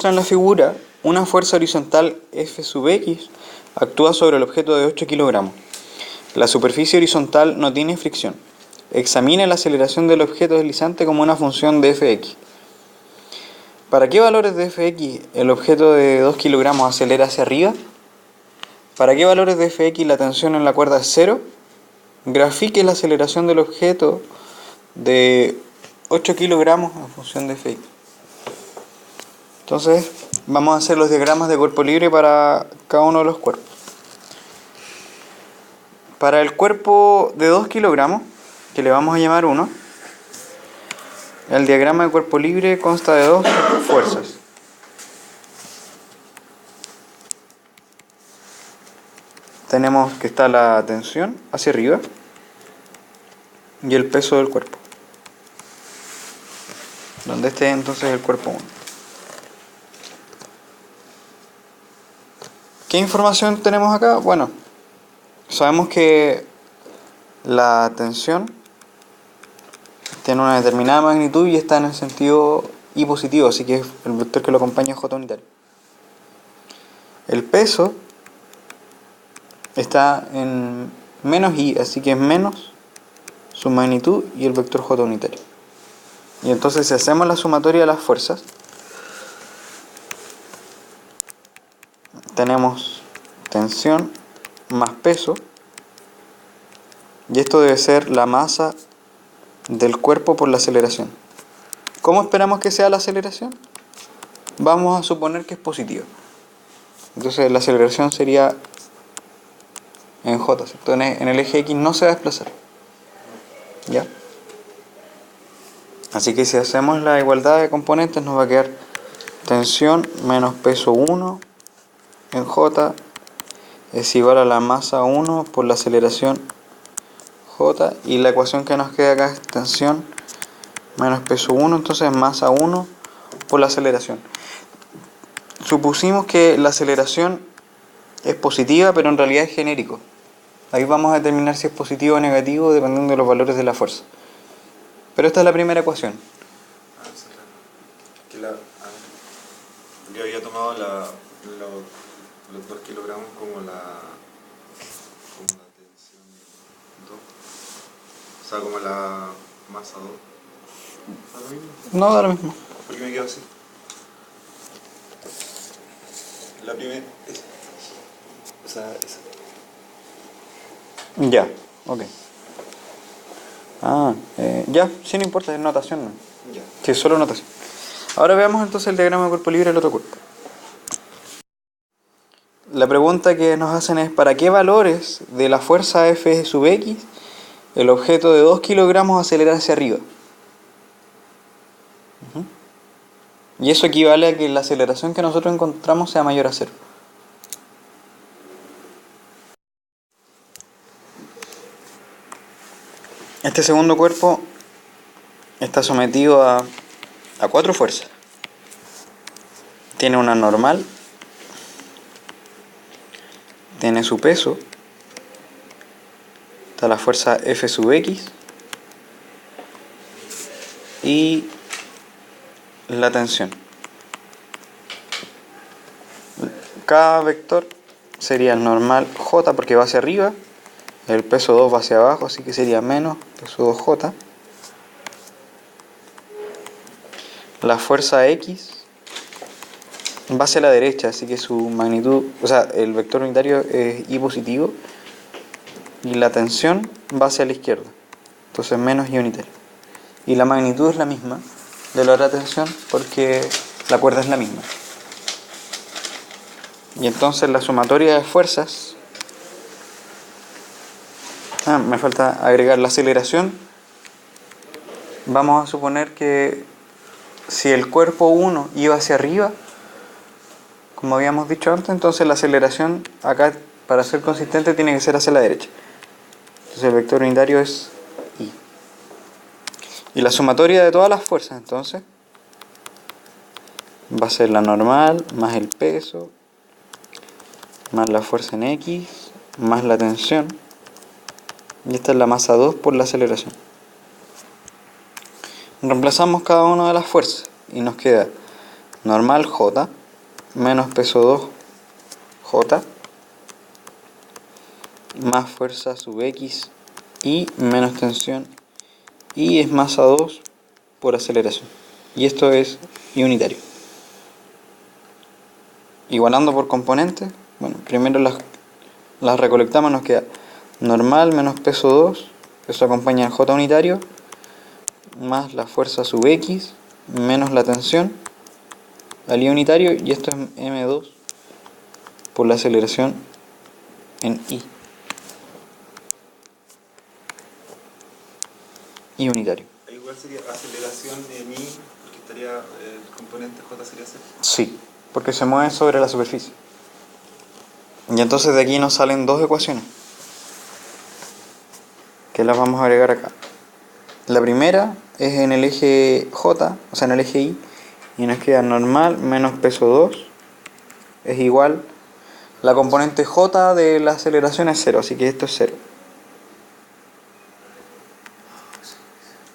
muestra en la figura, una fuerza horizontal F sub x actúa sobre el objeto de 8 kilogramos. La superficie horizontal no tiene fricción. Examine la aceleración del objeto deslizante como una función de Fx. ¿Para qué valores de Fx el objeto de 2 kilogramos acelera hacia arriba? ¿Para qué valores de Fx la tensión en la cuerda es 0? Grafique la aceleración del objeto de 8 kilogramos en función de Fx. Entonces, vamos a hacer los diagramas de cuerpo libre para cada uno de los cuerpos. Para el cuerpo de 2 kilogramos, que le vamos a llamar 1, el diagrama de cuerpo libre consta de dos fuerzas. Tenemos que está la tensión hacia arriba y el peso del cuerpo, donde esté entonces el cuerpo 1. ¿Qué información tenemos acá? Bueno, sabemos que la tensión tiene una determinada magnitud y está en el sentido y positivo, así que el vector que lo acompaña es j unitario. El peso está en menos i, así que es menos su magnitud y el vector j unitario. Y entonces si hacemos la sumatoria de las fuerzas, tenemos tensión más peso, y esto debe ser la masa del cuerpo por la aceleración. ¿Cómo esperamos que sea la aceleración? Vamos a suponer que es positiva. Entonces la aceleración sería en j, ¿cierto? En el eje x no se va a desplazar. ¿Ya? Así que si hacemos la igualdad de componentes nos va a quedar tensión menos peso 1 en j es igual a la masa 1 por la aceleración j, y la ecuación que nos queda acá es tensión menos peso 1, entonces masa 1 por la aceleración. Supusimos que la aceleración es positiva, pero en realidad es genérico. Ahí vamos a determinar si es positivo o negativo dependiendo de los valores de la fuerza. Pero esta es la primera ecuación. Yo había tomado los 2 kilogramos como la tensión 2. O sea, como la masa 2. ¿Da lo mismo? No, da lo mismo. ¿Por qué me quedo así? La primera. O sea, esa. Ya, ok. Ya, sí, no importa, es notación, ¿no? Ya. Sí, es solo notación. Ahora veamos entonces el diagrama de cuerpo libre del otro cuerpo. La pregunta que nos hacen es: ¿para qué valores de la fuerza F sub x el objeto de 2 kilogramos acelera hacia arriba? Y eso equivale a que la aceleración que nosotros encontramos sea mayor a 0. Este segundo cuerpo está sometido a 4 fuerzas. Tiene una normal, tiene su peso, está la fuerza F sub x y la tensión. Cada vector sería el normal j porque va hacia arriba, el peso 2 va hacia abajo, así que sería menos peso 2j. La fuerza x va hacia la derecha, así que su magnitud, o sea, el vector unitario es y positivo, y la tensión va hacia la izquierda, entonces menos y unitario. Y la magnitud es la misma de la otra tensión porque la cuerda es la misma. Y entonces la sumatoria de fuerzas, me falta agregar la aceleración. Vamos a suponer que si el cuerpo 1 iba hacia arriba, como habíamos dicho antes, entonces la aceleración acá, para ser consistente, tiene que ser hacia la derecha. Entonces el vector unitario es i. Y la sumatoria de todas las fuerzas, entonces, va a ser la normal más el peso más la fuerza en x más la tensión, y esta es la masa 2 por la aceleración. Reemplazamos cada una de las fuerzas y nos queda normal J menos peso 2 J más fuerza sub X y menos tensión y es masa 2 por aceleración. Y esto es I unitario. Igualando por componentes, bueno, primero las recolectamos, nos queda normal menos peso 2, eso acompaña al J unitario, más la fuerza sub X, menos la tensión, al I unitario, y esto es M2 por la aceleración en I unitario. Igual sería aceleración en I, porque estaría el componente J sería cero. Sí, porque se mueve sobre la superficie. Y entonces de aquí nos salen dos ecuaciones, que las vamos a agregar acá. La primera es en el eje J, o sea en el eje Y, y nos queda normal menos peso 2 es igual, la componente J de la aceleración es 0, así que esto es 0.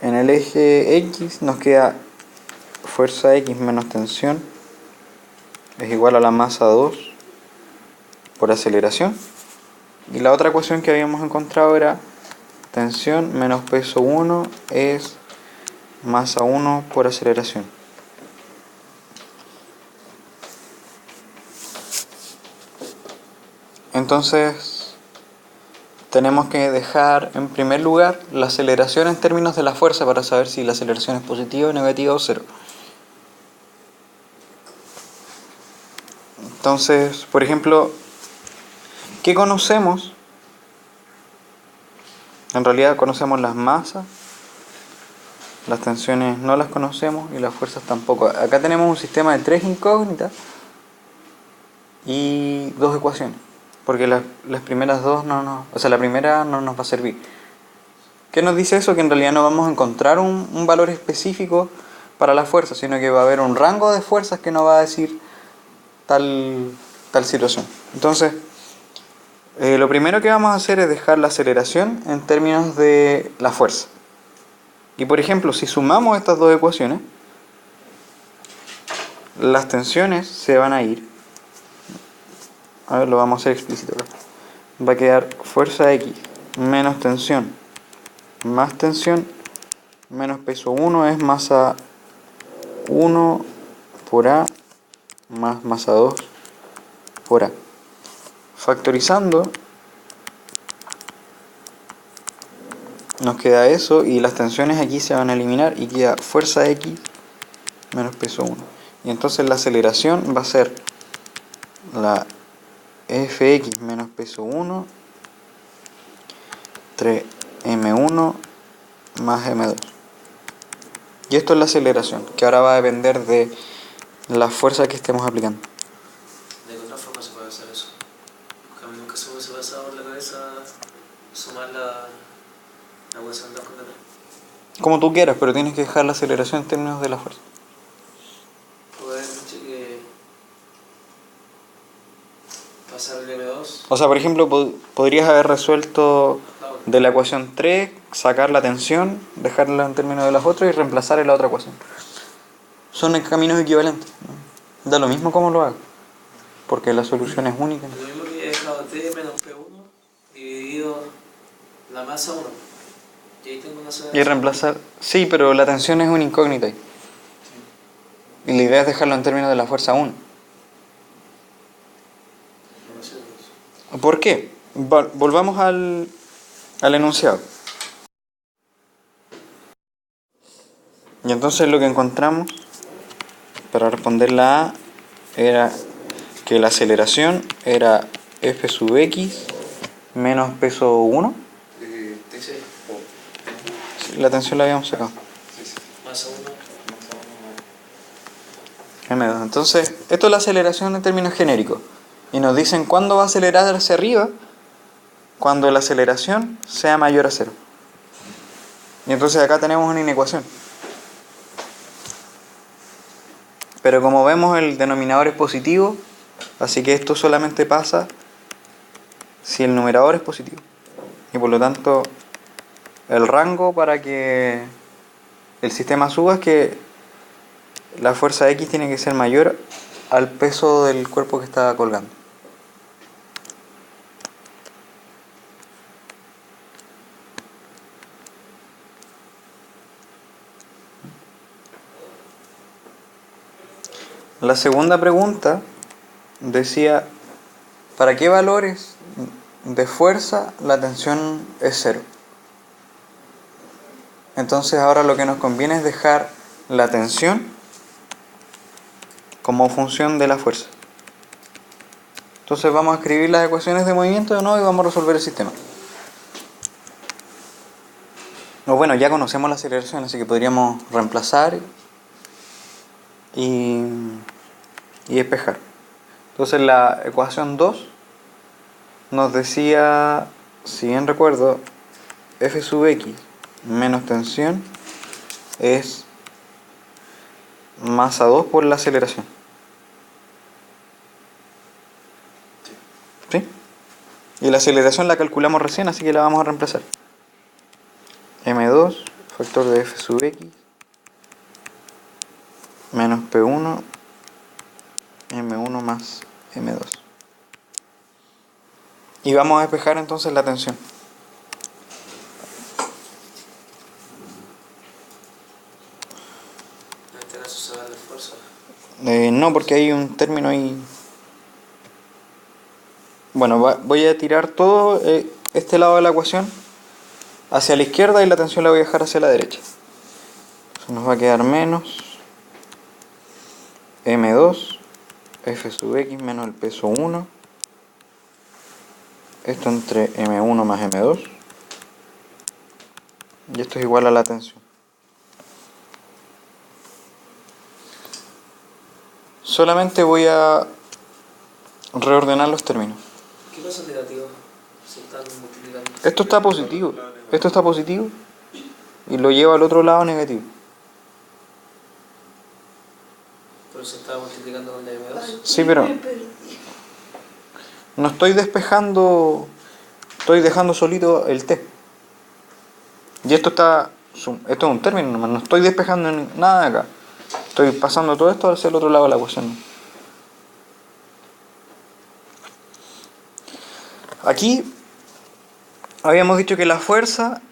En el eje X nos queda fuerza X menos tensión es igual a la masa 2 por aceleración. Y la otra ecuación que habíamos encontrado era tensión menos peso 1 es masa 1 por aceleración. Entonces tenemos que dejar en primer lugar la aceleración en términos de la fuerza para saber si la aceleración es positiva, negativa o cero. Entonces, por ejemplo, ¿qué conocemos? En realidad conocemos las masas, las tensiones no las conocemos y las fuerzas tampoco. Acá tenemos un sistema de 3 incógnitas y 2 ecuaciones, porque las primeras dos o sea, la primera no nos va a servir. ¿Qué nos dice eso? Que en realidad no vamos a encontrar un valor específico para la fuerza, sino que va a haber un rango de fuerzas que nos va a decir tal situación. Entonces, lo primero que vamos a hacer es dejar la aceleración en términos de la fuerza. Y por ejemplo, si sumamos estas dos ecuaciones, las tensiones se van a ir. A ver, lo vamos a hacer explícito acá. Va a quedar fuerza X menos tensión más tensión menos peso 1 es masa 1 por A más masa 2 por A. Factorizando nos queda eso y las tensiones aquí se van a eliminar y queda fuerza X menos peso 1. Y entonces la aceleración va a ser la Fx menos peso 1 3m1 más m2. Y esto es la aceleración, que ahora va a depender de la fuerza que estemos aplicando. ¿De qué otra forma se puede hacer eso? Porque a mí nunca se me hubiese pasado por la cabeza sumar la ecuación 2 con la 3. Como tú quieras, pero tienes que dejar la aceleración en términos de la fuerza. Puedo haber dicho que pasar el M2. O sea, por ejemplo, podrías haber resuelto de la ecuación 3, sacar la tensión, dejarla en términos de las otras y reemplazar en la otra ecuación. Son caminos equivalentes, ¿no? Da lo mismo como lo hagas, porque la solución es única, ¿no? Lo mismo que he dejado T menos P1 dividido la masa 1. Y ahí tengo una aceleración. Y reemplazar, sí, pero la tensión es una incógnita ahí. Y la idea es dejarlo en términos de la fuerza 1. No sé eso. ¿Por qué? Volvamos al enunciado. Y entonces lo que encontramos para responder la A era que la aceleración era F sub X menos peso 1. Sí. Sí, la tensión la habíamos sacado. Masa 1. M2. Entonces, esto es la aceleración en términos genéricos. Y nos dicen cuándo va a acelerar hacia arriba, cuando la aceleración sea mayor a 0. Y entonces acá tenemos una inecuación. Pero como vemos el denominador es positivo, así que esto solamente pasa si el numerador es positivo. Y por lo tanto, el rango para que el sistema suba es que la fuerza X tiene que ser mayor al peso del cuerpo que está colgando. La segunda pregunta decía, ¿para qué valores de fuerza la tensión es cero? Entonces ahora lo que nos conviene es dejar la tensión como función de la fuerza. Entonces vamos a escribir las ecuaciones de movimiento de nuevo y vamos a resolver el sistema. O bueno, ya conocemos la aceleración, así que podríamos reemplazar y despejar. Entonces la ecuación 2 nos decía, si bien recuerdo, F sub X menos tensión es masa 2 por la aceleración. ¿Sí? Y la aceleración la calculamos recién, así que la vamos a reemplazar. M2, factor de F sub X, menos P1, M1 más M2. Y vamos a despejar entonces la tensión. En este caso se va el esfuerzo. No, porque hay un término ahí. Bueno, voy a tirar todo este lado de la ecuación hacia la izquierda y la tensión la voy a dejar hacia la derecha. Entonces nos va a quedar menos M2 F sub X menos el peso 1. Esto entre M1 más M2. Y esto es igual a la tensión. Solamente voy a reordenar los términos. ¿Qué pasa negativo? Se están multiplicando. Esto está positivo. Esto está positivo. Y lo llevo al otro lado negativo. Pero se está multiplicando con la M2. Sí, pero no estoy despejando, estoy dejando solito el T. Y esto es un término nomás, no estoy despejando nada de acá. Estoy pasando todo esto hacia el otro lado de la ecuación. Aquí habíamos dicho que la fuerza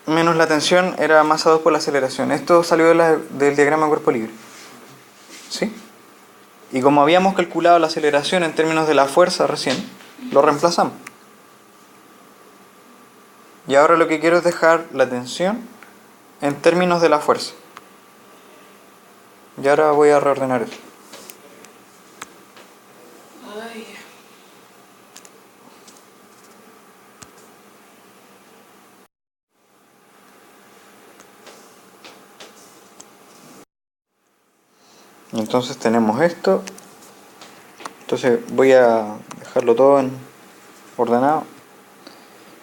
menos la tensión era masa 2 por la aceleración. Esto salió del diagrama de cuerpo libre. ¿Sí? Y como habíamos calculado la aceleración en términos de la fuerza recién, lo reemplazamos. Y ahora lo que quiero es dejar la tensión en términos de la fuerza. Y ahora voy a reordenar eso. Entonces tenemos esto. Entonces voy a dejarlo todo en ordenado.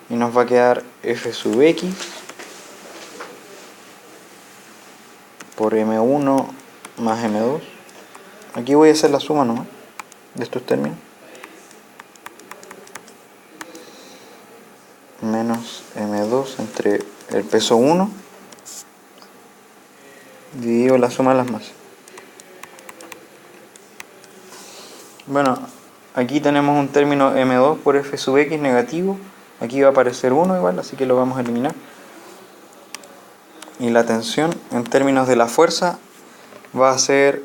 Y nos va a quedar F sub X por M1 más M2. Aquí voy a hacer la suma nomás de estos términos. Menos M2 entre el peso 1 dividido la suma de las masas. Bueno, aquí tenemos un término M2 por F sub X negativo. Aquí va a aparecer 1 igual, así que lo vamos a eliminar. Y la tensión en términos de la fuerza va a ser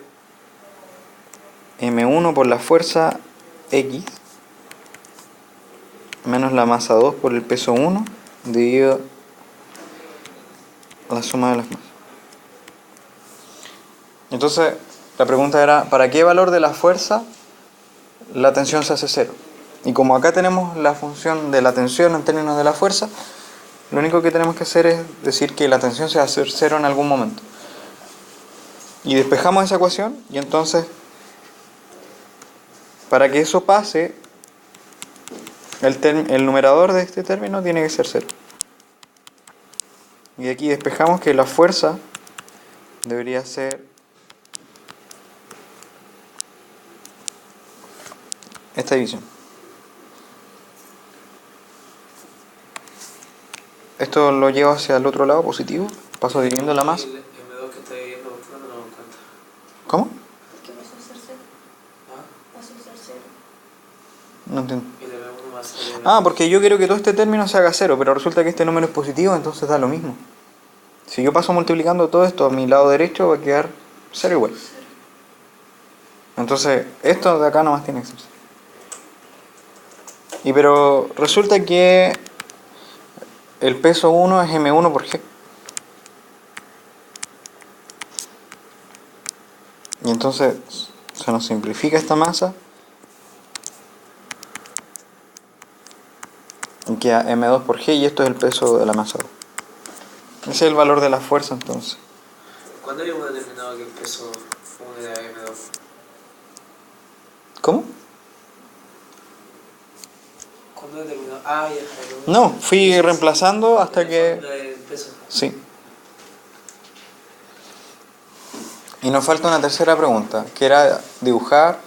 M1 por la fuerza X menos la masa 2 por el peso 1 dividido la suma de las masas. Entonces la pregunta era, ¿para qué valor de la fuerza la tensión se hace cero? Y como acá tenemos la función de la tensión en términos de la fuerza, lo único que tenemos que hacer es decir que la tensión se va a hacer cero en algún momento. Y despejamos esa ecuación y entonces, para que eso pase, el numerador de este término tiene que ser cero. Y aquí despejamos que la fuerza debería ser esta división. Esto lo llevo hacia el otro lado, positivo. Paso dividiendo la masa. El M2 que está viviendo, ¿por qué no lo No entiendo. Y el M1 más el M2. Ah, porque yo quiero que todo este término se haga cero, pero resulta que este número es positivo, entonces da lo mismo. Si yo paso multiplicando todo esto a mi lado derecho, va a quedar cero igual. Entonces, esto de acá nomás tiene que ser cero. Y pero resulta que el peso 1 es M1 por G. Y entonces se nos simplifica esta masa y queda M2 por G y esto es el peso de la masa 2. Ese es el valor de la fuerza entonces. ¿Cuándo habíamos determinado que el peso 1 era M2? ¿Cómo? ¿Cuándo determinó? Ah, ya. No, fui reemplazando hasta La que... fórmula del peso. Sí. Y nos falta una tercera pregunta, que era dibujar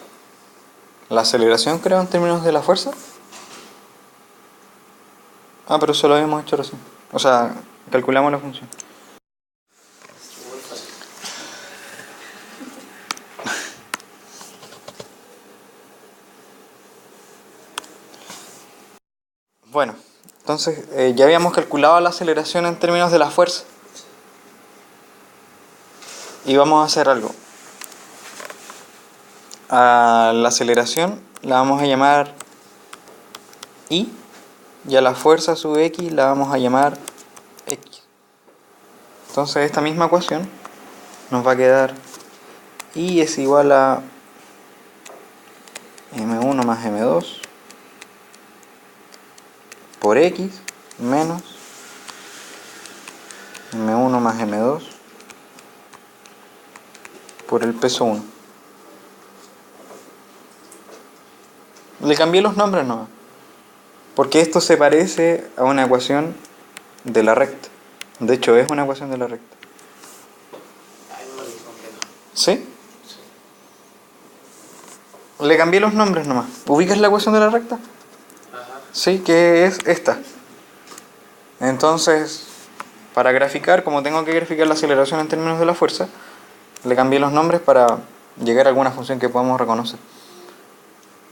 la aceleración, creo, en términos de la fuerza. Ah, pero eso lo habíamos hecho recién. O sea, calculamos la función. Muy fácil. Bueno, entonces ya habíamos calculado la aceleración en términos de la fuerza. Y vamos a hacer algo. A la aceleración la vamos a llamar I y a la fuerza sub X la vamos a llamar X. Entonces esta misma ecuación nos va a quedar I es igual a M1 más M2 por X menos M1 más M2 por el peso 1. Le cambié los nombres nomás, porque esto se parece a una ecuación de la recta. De hecho es una ecuación de la recta. Ay, no lo dijo completo. ¿Sí? Le cambié los nombres nomás. ¿Ubicas la ecuación de la recta? Ajá. Sí, que es esta. Entonces, para graficar, como tengo que graficar la aceleración en términos de la fuerza, le cambié los nombres para llegar a alguna función que podamos reconocer.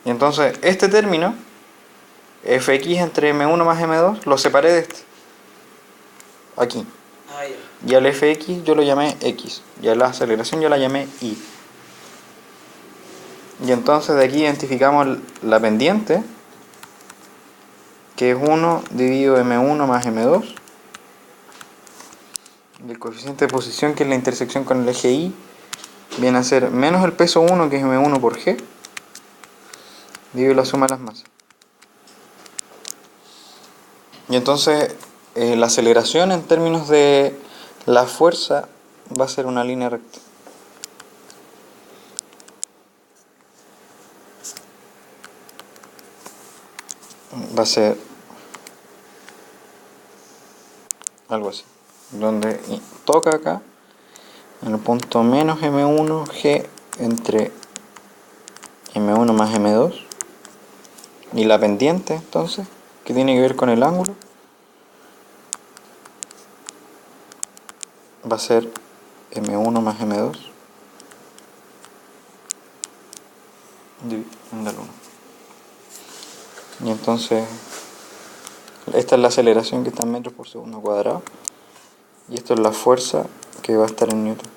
Y entonces, este término, fx entre m1 más m2, lo separé de este. Aquí. Ah, ya. Y al fx yo lo llamé x. Y a la aceleración yo la llamé y. Y entonces de aquí identificamos la pendiente, que es 1 dividido m1 más m2. Y el coeficiente de posición, que es la intersección con el eje y, viene a ser menos el peso 1, que es m1 por g, dividido la suma de las masas. Y entonces la aceleración en términos de la fuerza va a ser una línea recta. Va a ser algo así, donde toca acá en el punto menos m1 g entre m1 más m2, y la pendiente entonces, que tiene que ver con el ángulo, va a ser m1 más m2 dividiendo el 1. Y entonces esta es la aceleración, que está en metros por segundo cuadrado, y esto es la fuerza, que va a estar en newton.